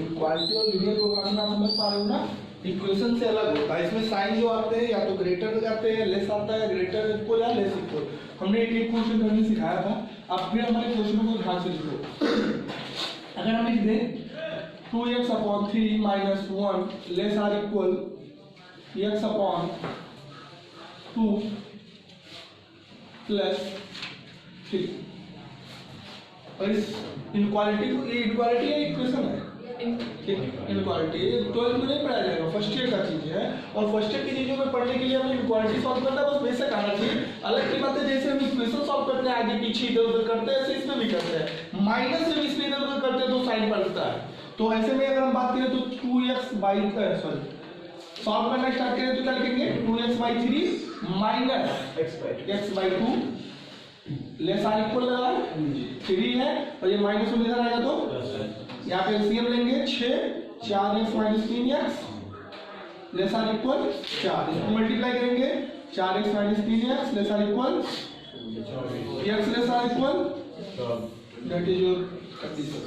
Equality और linear programming आप समझ पा रहे हो ना, इक्वेशन से अलग होता है। इसमें साइन जो आते हैं या तो ग्रेटर जाते हैं, लेस आता है, ग्रेटर इक्वल या लेस इक्वल। हमने एक क्वेश्चन करने सिखाया था। अब फिर हमारे क्वेश्चनों को ध्यान से लिखो। अगर हम लिख दें 2x/3 - 1 less or equal x/2 + 3, और इस इनक्वालिटी को, ये इनक्वालिटी है इक्वेशन है, इनक्वालिटी 12th में नहीं पढ़ाया जाएगा, फर्स्ट ईयर का चीज है। और फर्स्ट ईयर की चीजों में पढ़ने के लिए हमें इनक्वालिटी सॉल्व करना बस बेसिक आना चाहिए। अलग की बात है, जैसे हम इक्वेशन सॉल्व करते हैं आगे पीछे इधर उधर करते हैं, ऐसे इसमें भी करते हैं। माइनस से भी इसमें इधर उधर करते हैं तो साइन पलटता है। तो ऐसे में अगर हम बात करें तो 2x/, सॉल्व करना स्टार्ट करें तो क्या लिखेंगे 2x/3 - x/2 less or equal लगा 3 है, और ये माइनस में इधर आएगा तो यहाँ पे एलसीएम लेंगे 6, 4x - 3x less or equal 4। इसको मल्टीप्लाई करेंगे 4x - 3x less or equal x less or equal, that is your condition.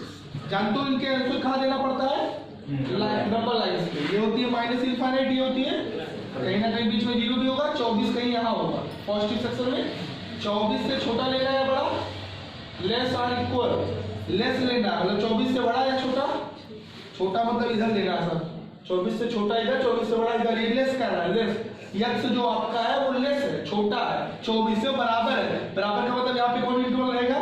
जानते हो इनके आंसर कहाँ देना पड़ता है, नंबर लाइन पे। ये होती है माइनस इनफाइनाइट, ये होती है कहीं ना कहीं बीच में जीरो भी होगा, 24 कहीं यहाँ होगा पॉजिटिव सेक्शन में। 24 से छोटा लेना है बड़ा, लेस आर इक्वल, लेस लेना है मतलब 24 से बड़ा या छोटा, छोटा मतलब इधर लेना है सर, 24 से छोटा इधर, 24 से बड़ा इधर, ये लेस करना है। लेस x जो आपका है वो लेस है, छोटा है, 24 से बराबर है। बराबर का मतलब यहाँ पे कौन इंटरवल रहेगा,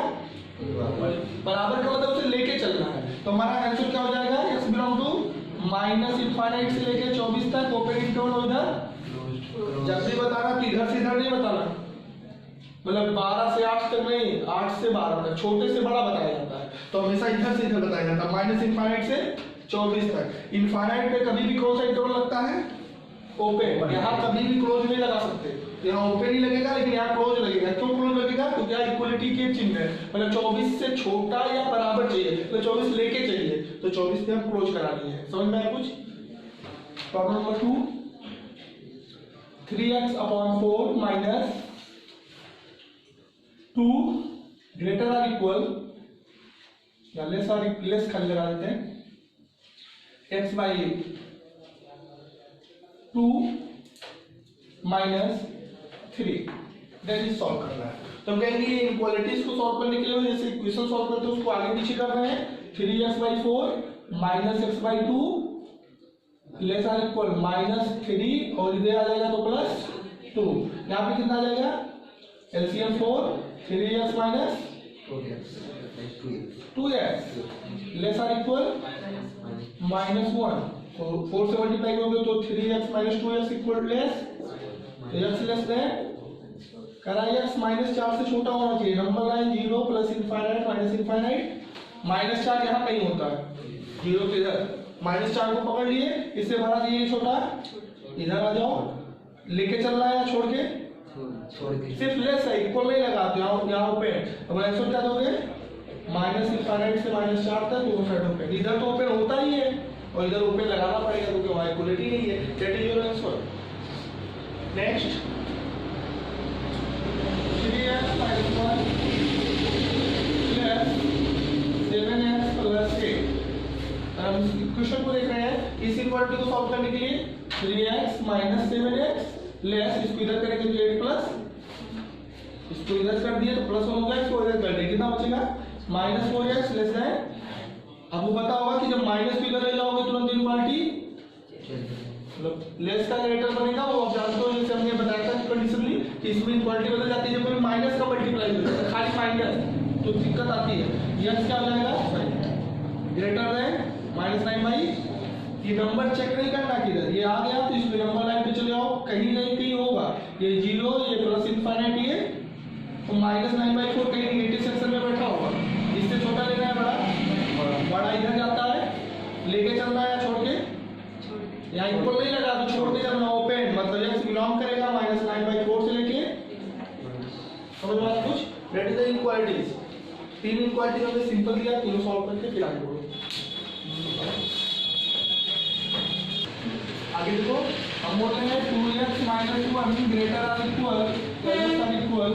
बराबर का मतलब उसे लेके चलना है। तो हमारा आंसर क्या हो जाएगा, x belong to minus infinite से लेके 24 तक ओपन इंटरवल इधर। जब भी बताना तो इधर से इधर नहीं बताना, मतलब 12 से 8 तक नहीं, 8 से 12 तक, छोटे से बड़ा बताया जाता है। तो हमेशा इधर से इधर बताया जाता है, माइनस इनफाइनाइट से 24 तक। इनफाइनाइट पे कभी भी कौन सा इंटरवल लगता है, ओपन। यहाँ कभी भी क्लोज नहीं लगा सकते, यहाँ ओपन ही लगेगा, लेकिन यहाँ क्लोज लगेगा। क्यों क्लोज लगेगा, क्योंकि यहाँ इक्वलिटी के चिन्ह है, मतलब 24 से छोटा या बराबर चाहिए, तो 24 लेके चाहिए, तो 24 पे हम क्लोज करानी है। समझ में आया कुछ। Problem number 2, 3x/4 minus 2 greater or equal या लेस आर, लेस खाली लगा देते हैं, x/2 - 3, दैट इज सॉल्व करना है। तो हम कहेंगे ये इनक्वालिटीज को सॉल्व करने के लिए जैसे इक्वेशन सॉल्व करते हैं उसको आगे पीछे कर रहे हैं। 3x/4 minus x/2 less or equal -3, और इधर आ जाएगा तो +2। यहाँ पे कितना आ जाएगा, LCM 4, 3x minus 2x less or equal -1। तो 4 से मल्टीप्लाई करोगे तो 3x - 2x equal less, x less than करा x -4 से छोटा होना चाहिए। Number line 0 plus infinite minus infinite, -4 यहाँ कहीं होता है, 0 से इधर, -4 को पकड़ लिए, इससे भरा दिए छोटा, इधर आ जाओ, लेके चल रहा है या छोड़ के, सिर्फ लेस है, इक्वल नहीं लगा, तो यहाँ ओपन। अब आंसर क्या दोगे, माइनस इनफाइनाइट से -4 तक दोनों साइड ओपन। इधर तो ओपन होता ही है और इधर ओपन लगाना पड़ेगा क्योंकि वहाँ इक्वलिटी नहीं है। That is your answer. Next 3x - 1 7x + 8। हम इक्वेशन को देख रहे हैं, इस इक्वालिटी को सॉल्व करने के लिए 3x - 7x लेस, इसको इधर करेंगे तो 8 प्लस, इसको इधर कर दिए तो +1 होगा, इसको इधर कर दिए कितना बचेगा, -4x लेस देन। अब वो पता होगा कि जब माइनस को इधर ले जाओगे तुरंत इनक्वालिटी मतलब लेस का ग्रेटर बनेगा। वो आप जानते हो, जैसे हमने बताया था कंडीशनली कि इसमें इनक्वालिटी बदल जाती है जब कोई माइनस का मल्टीप्लाई होता है, खाली माइनस तो दिक्कत आती है। x क्या हो जाएगा, ग्रेटर देन -9/, ये नंबर चेक नहीं करना किधर, ये आ गया तो इसको नंबर लाइन पे चले जाओ, कहीं नहीं कहीं होगा, ये 0, ये प्लस इनफाइनाइट, ये तो -9/4 कहीं नेगेटिव सेक्शन में बैठा होगा। इससे छोटा लेना है बड़ा, बड़ा इधर जाता है, लेके चलना है छोड़ के, यहाँ इक्वल नहीं लगा तो छोड़ के चलना, ओपन मतलब x बिलोंग करेगा -9/4 से लेके। समझ में आया कुछ। That is the inequalities. 3 inequality हमने सिंपल दिया, तीनों सॉल्व करके फिर आगे बढ़ो। आगे देखो, हम बोल रहे हैं 2x - 1 greater or equal, less or equal,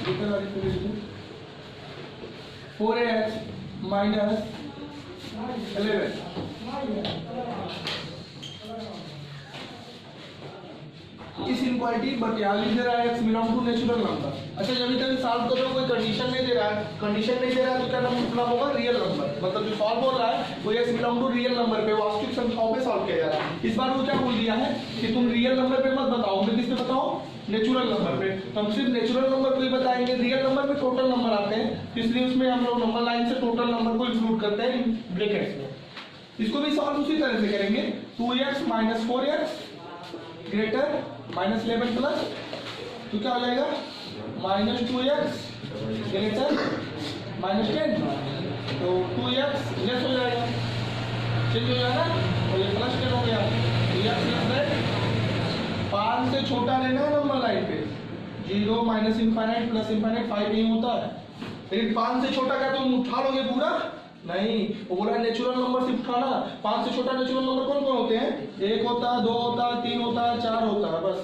greater or equal 4x - 11। इस इनक्वालिटी क्या लिख दे रहा है, x belong to natural number. अच्छा जब तक सॉल्व कर रहे हो कोई कंडीशन नहीं दे रहा है, तो क्या मतलब होगा रियल नंबर, मतलब जो सॉल्व हो रहा है वो x belong to real number पे, वास्तविक संख्याओं पे सॉल्व किया जा रहा है। इस बार वो क्या बोल दिया है कि तुम रियल नंबर पे मत बताओ, मैं किस पे बताओ, नेचुरल नंबर पे। तो हम सिर्फ नेचुरल नंबर को ही बताएंगे, रियल नंबर पे टोटल नंबर आते हैं, तो इसलिए उसमें हम लोग नंबर लाइन से टोटल नंबर को इंक्लूड करते हैं ब्रैकेट्स में। इसको भी सॉल्व उसी तरह से करेंगे, 2x minus 4x greater minus 11 plus, तो क्या हो जाएगा माइनस 2x ग्रेटर माइनस 10, तो 2x लेस हो जाएगा, चेंज हो जाएगा, और ये प्लस 10 हो गया। x लेस देन 5 से छोटा लेना है नंबर लाइन पे, 0 माइनस इनफाइनाइट प्लस इनफाइनाइट 5 नहीं होता है, लेकिन 5 से छोटा क्या तुम उठा लोगे पूरा, नहीं, वो बोला नेचुरल नंबर से उठाना। 5 से छोटा नेचुरल नंबर कौन कौन होते हैं, 1 होता है, 2 होता है, 3 होता है, 4 होता है, बस।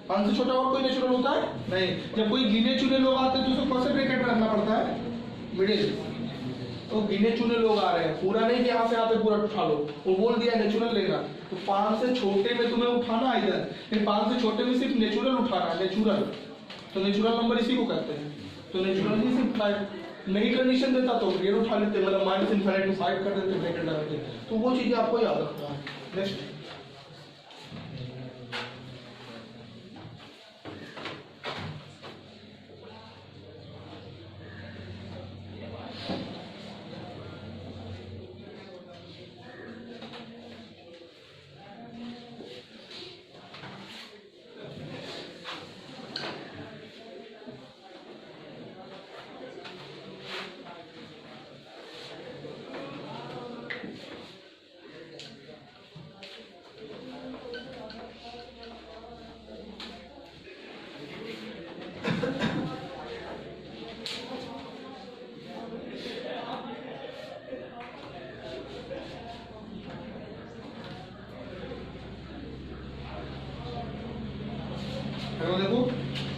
5 से छोटा और कोई नेचुरल होता है नहीं। जब कोई गिने चुने लोग आते हैं तो उसको कौन से ब्रैकेट में रखना पड़ता है, मिडिल। तो गिने चुने लोग आ रहे हैं, पूरा नहीं कि यहाँ से आते पूरा उठा लो, वो बोल दिया नेचुरल लेना, तो 5 से छोटे में तुम्हें उठाना है इधर, लेकिन 5 से छोटे में सिर्फ नेचुरल उठाना है, नेचुरल। तो नेचुरल नंबर इसी को कहते हैं, तो नेचुरल ही सिर्फ 5 नहीं कंडीशन देता तो ये उठा लेते, मतलब माइनस इनफाइनाइट टू 5 कर देते ब्रैकेट लगा के, तो वो चीजें आपको याद रखना है। नेक्स्ट देखो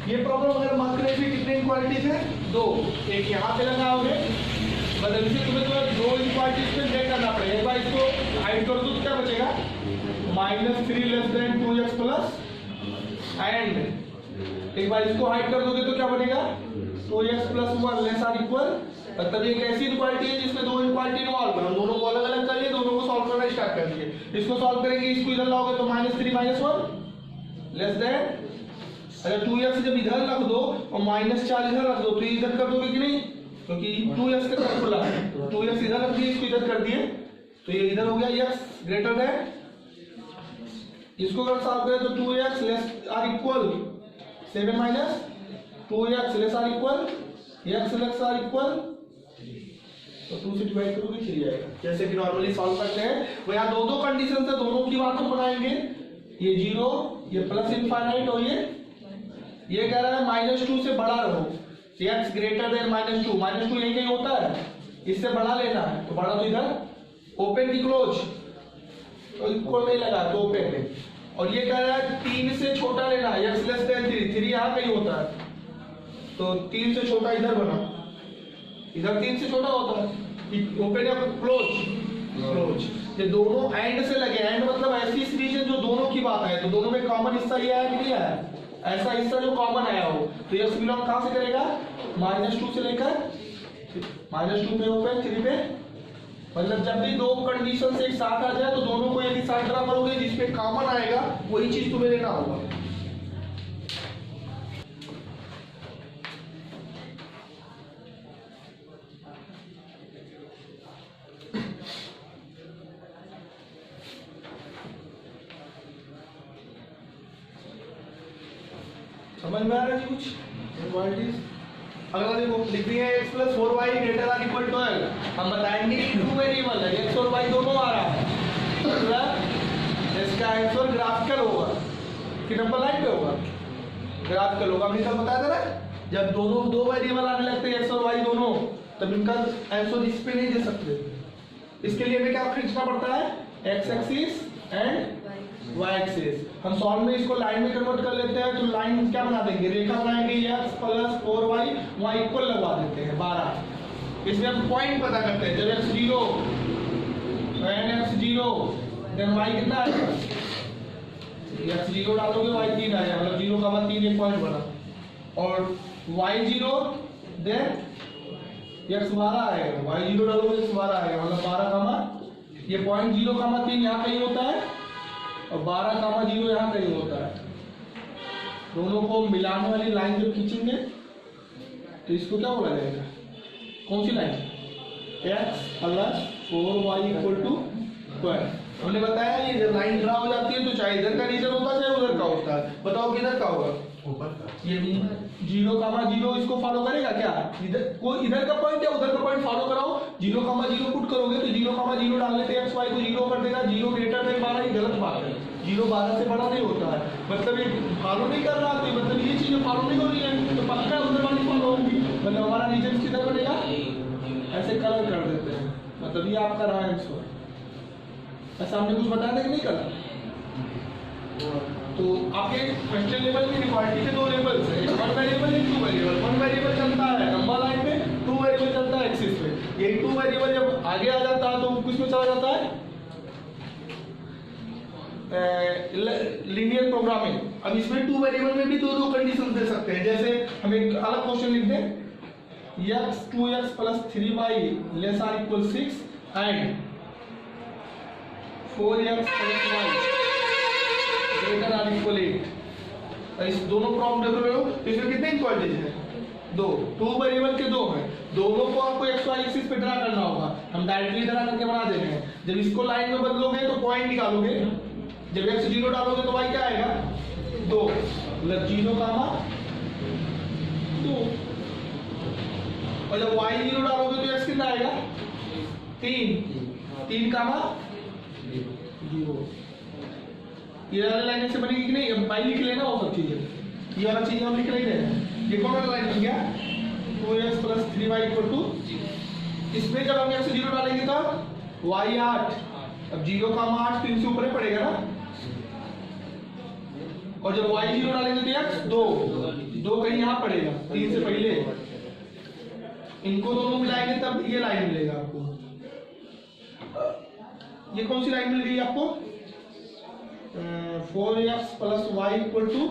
ये प्रॉब्लम अगर मार्क करने की कितने इनक्वालिटीज है, 2, एक यहाँ पे लगाओगे, मतलब इसे तुम्हें तो 2 इनक्वालिटीज पे चेक करना पड़ेगा। एक बार इसको हाइड कर दो तो क्या बचेगा, -3 less than 2x plus, and एक बार इसको हाइड कर दोगे तो क्या बनेगा, 2x plus 1 less or equal. मतलब ये एक ऐसी इनक्वालिटी है जिसमें 2 इनक्वालिटी इन्वॉल्व है, हम दोनों को अलग अलग करिए, दोनों को सॉल्व करना स्टार्ट कर दिए। इसको सॉल्व करेंगे, इसको इधर लाओगे तो -3 - 1 लेस देन, अगर 2x जब इधर रख दो और -4 इधर रख दो तो ये इधर कर दोगे कि नहीं, क्योंकि 2x का तरफ खुला है, 2x इधर रख दिए, इसको इधर कर दिए, तो ये इधर हो गया x ग्रेटर देन, इसको अगर सॉल्व करें तो 2x less or equal 7 minus 2x less or equal x less or equal, तो 2 से डिवाइड करोगे 3 आएगा, जैसे कि नॉर्मली सॉल्व करते हैं। वो यहाँ दो कंडीशन है, दोनों की बात हम बनाएंगे, ये 0, ये प्लस इनफाइनाइट, और ये कह रहा है -2 से बड़ा रहो, x ग्रेटर देन -2, -2 यही कहीं होता है, इससे बड़ा लेना है, तो बड़ा तो इधर ओपन की क्लोज, तो इक्वल नहीं लगा तो ओपन है, और ये कह रहा है 3 से छोटा लेना है, x लेस देन 3 यहाँ कहीं होता है, तो 3 से छोटा इधर बना, इधर 3 से छोटा होता है, ओपन या क्लोज, ये दोनों एंड से लगे, एंड मतलब ऐसी रीजन जो दोनों की बात है, तो दोनों में कॉमन हिस्सा ये आया कि नहीं आया, ऐसा हिस्सा जो कॉमन आया हो, तो ये बिलोंग कहां से करेगा, -2 से लेकर -2 पे ओपन 3 पे, मतलब जब भी 2 कंडीशन से एक साथ आ जाए तो दोनों को यदि साइड ड्रा करोगे जिसपे कॉमन आएगा वही चीज तुम्हें लेना होगा। समझ में आ रहा है कुछ इनक्वालिटीज। अगला देखो लिख दिए x + 4y > 12, हम बताएंगे कि 2 वेरिएबल है, x और y दोनों आ रहा है, मतलब इसका आंसर ग्राफिकल होगा कि नंबर लाइन पे होगा, ग्राफिकल होगा। हमने कल बताया था ना, जब दोनों 2 वेरिएबल आने लगते हैं x और y दोनों, तब इनका आंसर इस पे नहीं दे सकते, इसके लिए हमें क्या खींचना पड़ता है, x axis and y axis. हम सॉल्व में इसको लाइन में कन्वर्ट कर लेते हैं, तो लाइन क्या बना देंगे, रेखा बनाएंगे, x + 4y y इक्वल लगवा देते हैं 12। इसमें हम पॉइंट पता करते हैं, जब x 0 and x zero then y कितना आएगा, एक्स जीरो डालोगे वाई 3 आएगा, मतलब 0,3 एक पॉइंट बना, और वाई जीरो देन एक्स 12 आएगा, वाई जीरो डालोगे एक्स 12 आएगा, मतलब 12, ये पॉइंट 0,3 यहाँ कहीं होता है और 12,0 यहाँ कहीं होता है। दोनों को मिलाने वाली लाइन जब खींचेंगे तो इसको क्या बोला जाएगा, कौन सी line, x plus 4y equal to 12। हमने बताया ये जब लाइन ड्रा हो जाती है तो चाहे इधर का रीजन होता है चाहे उधर का होता है, बताओ किधर का होगा, ऊपर का। ये 0,0 इसको फॉलो करेगा क्या, इधर कोई इधर का पॉइंट या उधर का पॉइंट फॉलो कराओ, 0,0 पुट करोगे तो 0,0 डालने पे x y को 0 कर देगा, 0 ग्रेटर देन 12, ये गलत बात है, 0 12 से बड़ा नहीं होता है, मतलब ये फॉलो नहीं कर रहा तो मतलब ये चीजें फॉलो नहीं हो रही है तो पक्का उधर वाली फॉलो होगी, मतलब हमारा रीजन किधर बनेगा, ऐसे कलर कर देते हैं, मतलब ये आपका रहा आंसर। ऐसा हमने कुछ बता दें कि नहीं करा, तो आपके क्वेश्चन लेवल में इनक्वालिटी के दो लेवल्स हैं, वन वेरिएबल एक टू वेरिएबल। वन वेरिएबल चलता है नंबर लाइन पे, टू वेरिएबल चलता है एक्सिस पे। ये टू वेरिएबल जब आगे आ जाता है तो किस में चला जाता है, लीनियर प्रोग्रामिंग। अब इसमें टू वेरिएबल में भी दो दो कंडीशन दे सकते हैं, जैसे हम एक अलग क्वेश्चन लिख दें, x 2x plus 3y less or equal 6 and 4x plus y greater or equal 8। इस दोनों प्रॉब्लम देख रहे हो तो इसमें कितने इक्वालिटीज हैं, दो, टू वेरिएबल के दो हैं, दोनों को आपको एक्स वाई एक्सिस पे ड्रा करना होगा। हम डायरेक्टली ड्रा करके बना दे रहे हैं। जब इसको लाइन में बदलोगे तो पॉइंट निकालोगे, जब एक्स 0 डालोगे तो वाई क्या आएगा, 2, मतलब 0, 2, और जब y 0 डालोगे तो x कितना आएगा, 3, 0। ये वाली लाइन से बनेगी कि नहीं, हम y लिख लेना वो सब चीजें, ये वाला चीज हम लिख लेते हैं। ये कौन वाला लाइन बन गया, 2x plus 3y equal to, इसमें जब हम x 0 डालेंगे तब y 8, अब 0,8 3 से ऊपर ही पड़ेगा ना, और जब y 0 डालेंगे तो x 2 कहीं यहाँ पड़ेगा 3 से पहले, इनको दोनों मिलाएंगे तब ये लाइन मिलेगा आपको। ये कौन सी लाइन मिल गई आपको, 4x plus y equal to,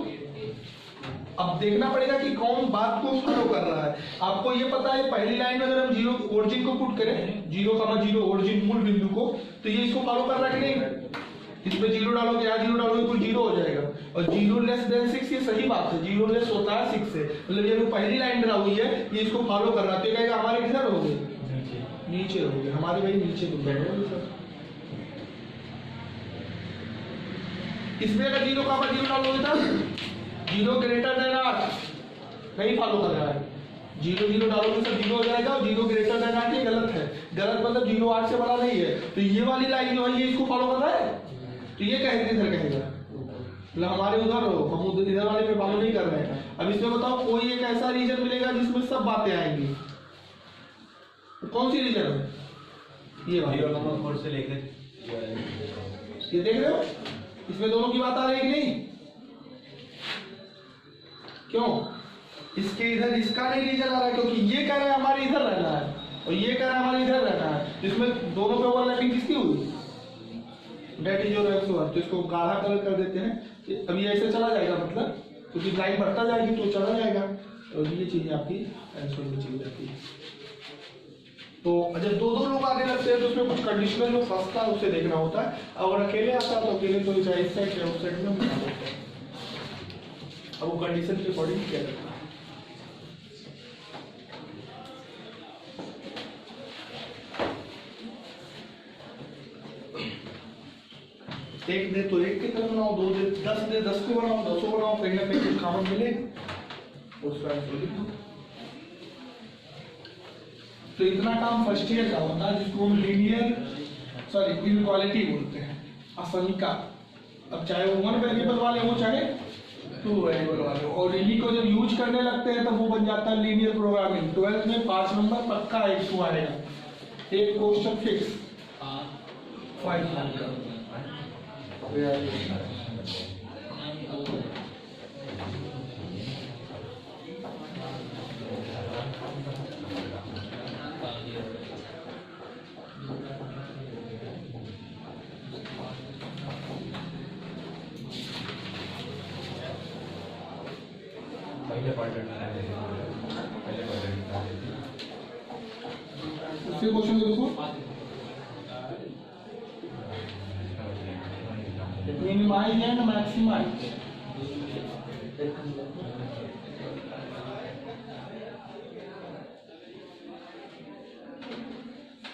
अब देखना पड़ेगा कि कौन बात को फॉलो कर रहा है। आपको ये पता है पहली लाइन में अगर हम 0 ओरिजिन को पुट करें, 0,0 ओरिजिन मूल बिंदु को, तो ये इसको फॉलो कर रहा है कि नहीं, इसमें 0 डालोगे यहाँ 0 डालोगे तो 0 हो जाएगा, और 0 लेस देन 6 ये सही बात है, 0 लेस होता है 6 से, मतलब ये जो पहली लाइन ड्रा हुई है ये इसको फॉलो कर रहा है, तो कहेगा हमारे किधर रहोगे, नीचे रहोगे, हमारे भाई नीचे तुम बैठोगे। इसमें अगर 0,0 डालोगे तब 0 ग्रेटर देन 8 नहीं फॉलो कर रहा है, 0 डालोगे सब 0 हो जाएगा, और 0 ग्रेटर देन 8 ये गलत है, गलत मतलब 0 8 से बड़ा नहीं है, तो ये वाली लाइन जो है ये इसको फॉलो कर रहा है, तो ये कहेगा इधर कहेगा, मतलब हमारे उधर हो, हम उधर इधर वाले पे फॉलो नहीं कर रहे हैं। अब इसमें बताओ कोई एक ऐसा रीजन मिलेगा जिसमें सब बातें आएंगी, तो कौन सी रीजन है, ये वाला 0,4 से लेकर ये देख रहे हो, इसमें दोनों की बात आ रही है कि नहीं, क्यों, इसके इधर इसका नहीं रीजन आ रहा है क्योंकि ये कह रहा है हमारे इधर रहना है और ये कह रहा है हमारे इधर रहना है, इसमें दोनों पे ओवरलैपिंग किसकी हुई, that is your x over, तो इसको गाढ़ा कलर कर देते हैं। अब ये ऐसे चला जाएगा, मतलब क्योंकि लाइन बढ़ता जाएगी तो चला जाएगा, और ये चीजें आपकी आंसर में चली जाती है। तो जब दो लोग आगे लगते हैं तो उसमें कुछ कंडीशनल जो फंसता है उसे देखना होता है, अगर अकेले आता है तो अकेले तो चाहे इस साइड या उस साइड में बना देते हैं, अब वो कंडीशन के अकॉर्डिंग क्या करता है। एक दे तो एक की तरह बनाओ, दो दे 10 दे 10 को बनाओ, 10 बनाओ, कहीं ना कहीं कुछ कॉमन मिले उसका आंसर लिख दो। तो इतना काम फर्स्ट ईयर का होता है जिसको हम लीनियर इनइक्वालिटी बोलते हैं, असंख्या। अब चाहे वो 1 वेरिएबल वाले हो चाहे 2 वेरिएबल वाले हो, और इन्हीं को जब यूज करने लगते हैं तब वो बन जाता है लीनियर प्रोग्रामिंग। 12th में 5 नंबर पक्का 100 आएगा, एक क्वेश्चन फिक्स 5 मार्क का। दूसरे क्वेश्चन को देखो, मिनिमाइज एंड मैक्सिमाइज।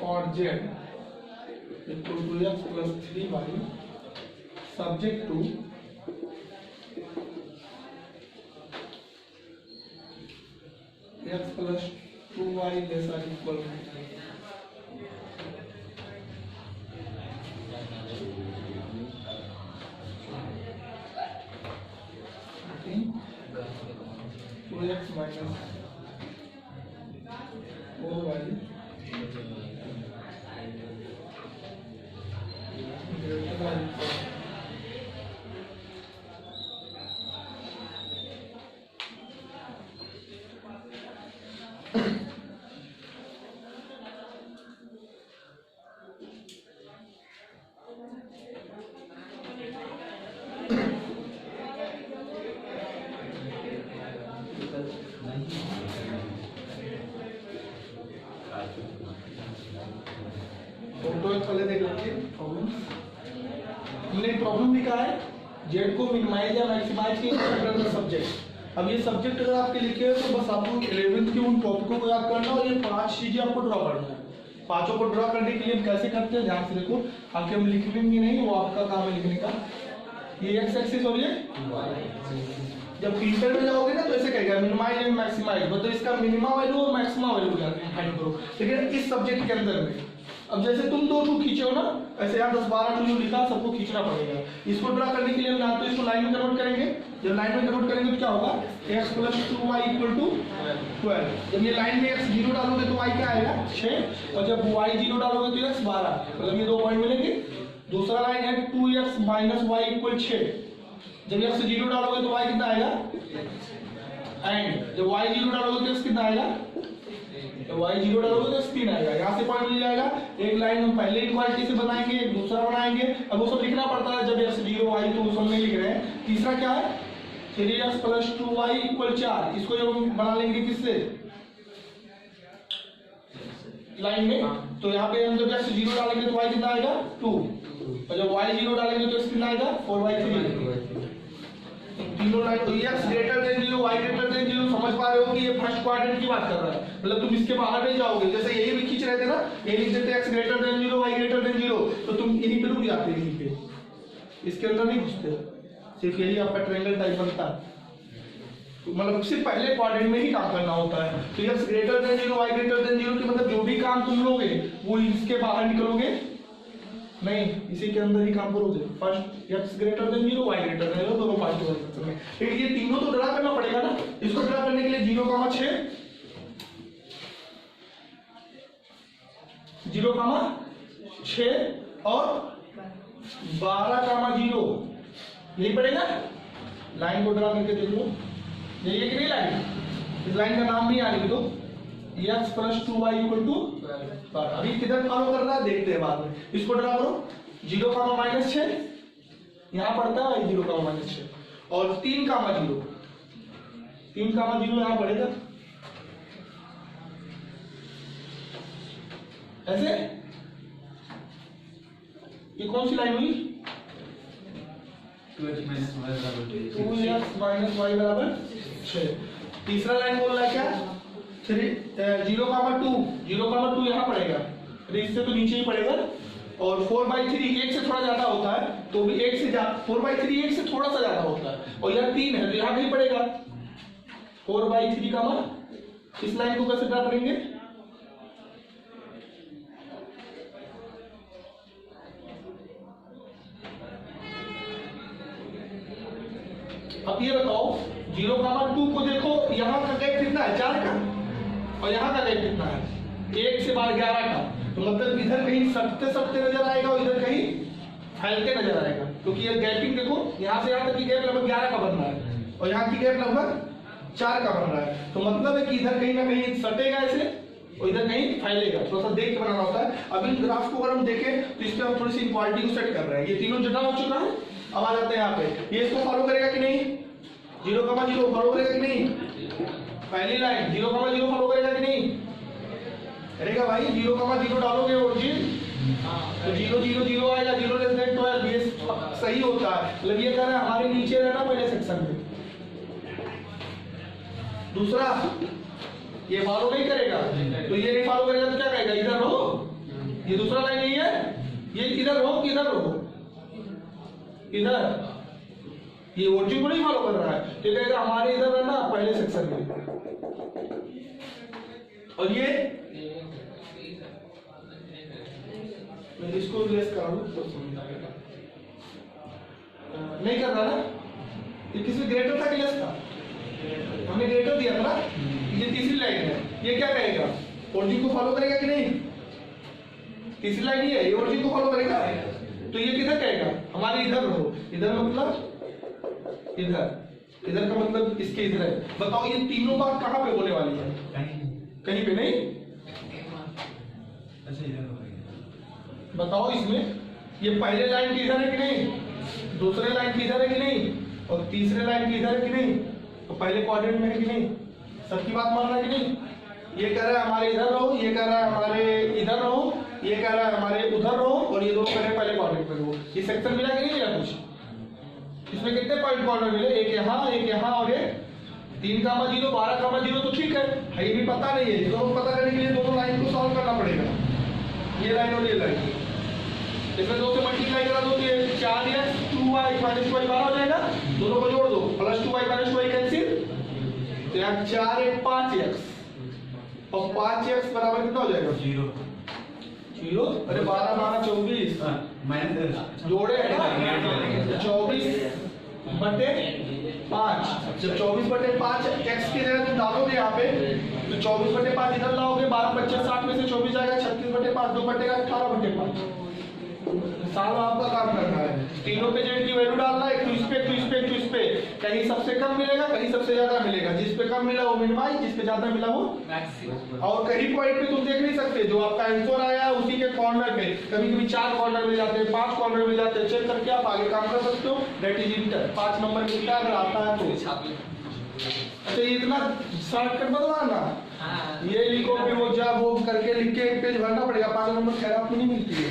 और z equal to x plus 3y subject to x plus 2y lesser equal to x minus 4y हमने प्रॉब्लम लिखा है जेड को मिनिमाइज या मैक्सिमाइज की सब्जेक्ट। अब ये सब्जेक्ट अगर आपके लिखे हैं तो बस आपको 11th के उन टॉपिकों को याद करना और ये 5 चीजें आपको ड्रॉ करना है। पांचों को ड्रॉ करने के लिए हम कैसे करते हैं ध्यान से देखो, आगे हम लिखेंगे नहीं, वो आपका काम है लिखने का। ये एक्स एक्सिस और ये जब फिल्टर में जाओगे ना तो ऐसे कहेगा मिनिमाइज एंड मैक्सिमाइज, मतलब इसका मिनिमा वैल्यू और मैक्सिमा वैल्यू फाइंड करो। लेकिन इस सब्जेक्ट के अंदर में अब जैसे तुम 2 टू खींचे हो ना, ऐसे यहाँ 10-12 टू लिखा सबको खींचना पड़ेगा। इसको ड्रा करने के लिए हम या तो इसको लाइन में कन्वर्ट करेंगे, जब लाइन में कन्वर्ट करेंगे तो क्या होगा x plus 2y equal to 12। जब ये लाइन में x 0 डालोगे तो y क्या आएगा 6, और जब y 0 डालोगे तो x 12, मतलब ये 2 पॉइंट मिलेंगे। दूसरा लाइन है 2x माइनस y इक्वल 6, जब x 0 डालोगे तो y कितना आएगा, एंड जब y 0 डालोगे तो x कितना आएगा, तो y 0 डालोगे तो 3 आएगा। यहाँ से पॉइंट मिल जाएगा। एक लाइन हम पहले इक्वालिटी से बनाएंगे, एक दूसरा बनाएंगे। अब वो सब लिखना पड़ता है जब x 0 y तो सब में लिख रहे हैं। तीसरा क्या है 3x प्लस 2y इक्वल 4, इसको जब हम बना लेंगे किससे, लाइन में, तो यहाँ पे हम जब x 0 डालेंगे तो y कितना आएगा 2, और जब y 0 डालेंगे तो x कितना आएगा 4/3। तीनों लाइन तो x greater than 0 y greater than 0, समझ पा रहे हो कि ये फर्स्ट क्वाड्रेंट की बात कर रहा है, मतलब तुम इसके बाहर नहीं जाओगे। जैसे यही भी खींच रहे थे ना, ये लिख देते x greater than 0 y greater than 0, तो तुम इन्हीं पे रुक जाते, यहीं पे, इसके अंदर नहीं घुसते। सिर्फ यही आपका ट्रायंगल टाइप बनता है, तो मतलब सिर्फ पहले क्वाड्रेंट में ही काम करना होता है। तो x greater than 0 y greater than 0 की मतलब जो भी काम तुम लोगे वो इसके बाहर निकलोगे नहीं, इसी के अंदर ही काम करोगे। First x greater than 0 y greater than 0 दोनों पार्ट हो सकते हैं, लेकिन ये तीनों तो ड्रा करना पड़ेगा ना। इसको ड्रा करने के लिए 0,6 और 12,0 यही पड़ेगा। लाइन को ड्रा करके देख लो, यही है कि नहीं लाइन, इस लाइन का नाम भी यहाँ लिख दो, x plus 2y equal to 12। अभी किधर फॉलो कर रहा है देखते हैं बाद में। इसको ड्रा करो 0,-6 यहाँ पड़ता है, 0,-6 और 3,0 यहाँ पड़ेगा ऐसे। ये कौन सी लाइन हुई 2x माइनस y बराबर 6। तीसरा लाइन बोल रहा है क्या 0,2 यहाँ पड़ेगा, इससे तो नीचे ही पड़ेगा। और 4/3 एक से थोड़ा ज्यादा होता है, तो भी 1 से 4/3 एक से थोड़ा सा ज्यादा होता है, और यहाँ 3 है तो यहाँ कहीं पड़ेगा 4/3 का मान। इस लाइन को कैसे ड्रा करेंगे, अब ये बताओ 0,2 को देखो, यहाँ का गैप कितना है 4 का, और यहाँ का गैप कितना है 1 से 11 का, तो मतलब इधर कहीं सटते नजर आएगा और इधर कहीं फैलते नजर आएगा, क्योंकि ये गैपिंग देखो यहाँ से यहाँ तक की गैप लगभग 11 का बन रहा है और यहाँ की गैप लगभग 4 का बन रहा है। तो मतलब है कि इधर कहीं ना कहीं सटेगा ऐसे और इधर कहीं फैलेगा, थोड़ा सा देख के बनाना होता है। अब इन ग्राफ को अगर हम देखें तो इस पर हम थोड़ी सी इक्वालिटी को सेट कर रहे हैं। ये तीनों जुड़ा हो चुका है, अब आ जाते हैं यहाँ पे, ये इसको फॉलो करेगा कि नहीं, 0,0 फॉलो करेगा कि नहीं, पहली लाइन 0,0 फॉलो करेगा कि नहीं करेगा भाई 0,0 डालोगे ओरिजिन तो 0,0,0 आएगा, 0<12 ये सही होता है। मतलब ये कह रहा है हमारे नीचे रहना पहले सेक्शन में। दूसरा ये फॉलो नहीं करेगा तो ये नहीं फॉलो करेगा तो क्या कहेगा, इधर रहो। ये दूसरा लाइन नहीं है, ये इधर रहो कि इधर रहो, इधर ये ओरिजिन को नहीं फॉलो कर रहा है तो कहेगा हमारे इधर रहना पहले सेक्शन में। और ये मैं इसको लेस करा लूं तो नहीं कर रहा ना, ये किसी ग्रेटर था कि लेस था, हमने ग्रेटर दिया था ना। ये तीसरी लाइन है, ये क्या कहेगा, ओरिजिन को फॉलो करेगा कि नहीं, तीसरी लाइन ये है, ये ओरिजिन को फॉलो करेगा तो ये किधर कहेगा, हमारे इधर रहो। इधर मतलब इधर, इधर का मतलब इसके इधर है। बताओ ये तीनों बात कहाँ पे होने वाली है, कहीं पे नहीं। बताओ इसमें ये पहले लाइन की इधर है कि नहीं, दूसरे लाइन की इधर है कि नहीं, और तीसरे लाइन की इधर है कि नहीं, तो पहले क्वाड्रेंट में है कि नहीं, सबकी बात मान रहा है कि नहीं। ये कह रहा है हमारे इधर रहो, ये कह रहा है हमारे इधर रहो, ये कह रहा है हमारे उधर रहो, और ये दोनों कह रहे हैं पहले क्वाड्रेंट में रहो। ये सेक्शन मिला कि नहीं मिला कुछ, इसमें कितने पॉइंट कॉर्नर मिले, एक यहाँ और एक 3,0 12,0 तो ठीक है, ये भी पता नहीं है। तो पता करने के लिए दोनों लाइन को सॉल्व करना पड़ेगा, ये लाइन और ये लाइन। इसमें 2 से मल्टीप्लाई करा दो तो ये 4x 2y - 2y 12 हो जाएगा, दोनों को जोड़ दो प्लस 2y - 2y कैंसिल, तो यहाँ 4 1 5x और 5x बराबर कितना हो जाएगा 0। अरे 12 12 24 जोड़े है ना, 24/5। जब 24/5 x की जगह तुम डालोगे यहाँ पे तो 24/5 इधर लाओगे, 12 25 60 में से 24 जाएगा, 36/5 2 बटेगा 18/5। साल आपका काम करना है, तीनों पे जेड की वैल्यू डालना है, एक तो इस पे, एक तो इस पे, एक तो इस पे। कहीं सबसे कम मिलेगा, कहीं सबसे ज्यादा मिलेगा, जिस पे कम मिला वो मिनिमाइज, जिस पे ज्यादा मिला वो मैक्सिमम। और कहीं पॉइंट पे तुम देख नहीं सकते, जो आपका आंसर आया उसी के कॉर्नर पे कभी कभी 4 कॉर्नर मिल जाते हैं, 5 कॉर्नर मिल जाते हैं, चेक करके आप आगे काम कर सकते हो। दैट इज इंटर 5 नंबर मिलता है अगर आता है तो। अच्छा ये इतना शॉर्टकट बदलवाना, ये लिखो फिर वो जब वो करके लिख के एक पेज भरना पड़ेगा, 5 नंबर खैर आपको नहीं मिलती है।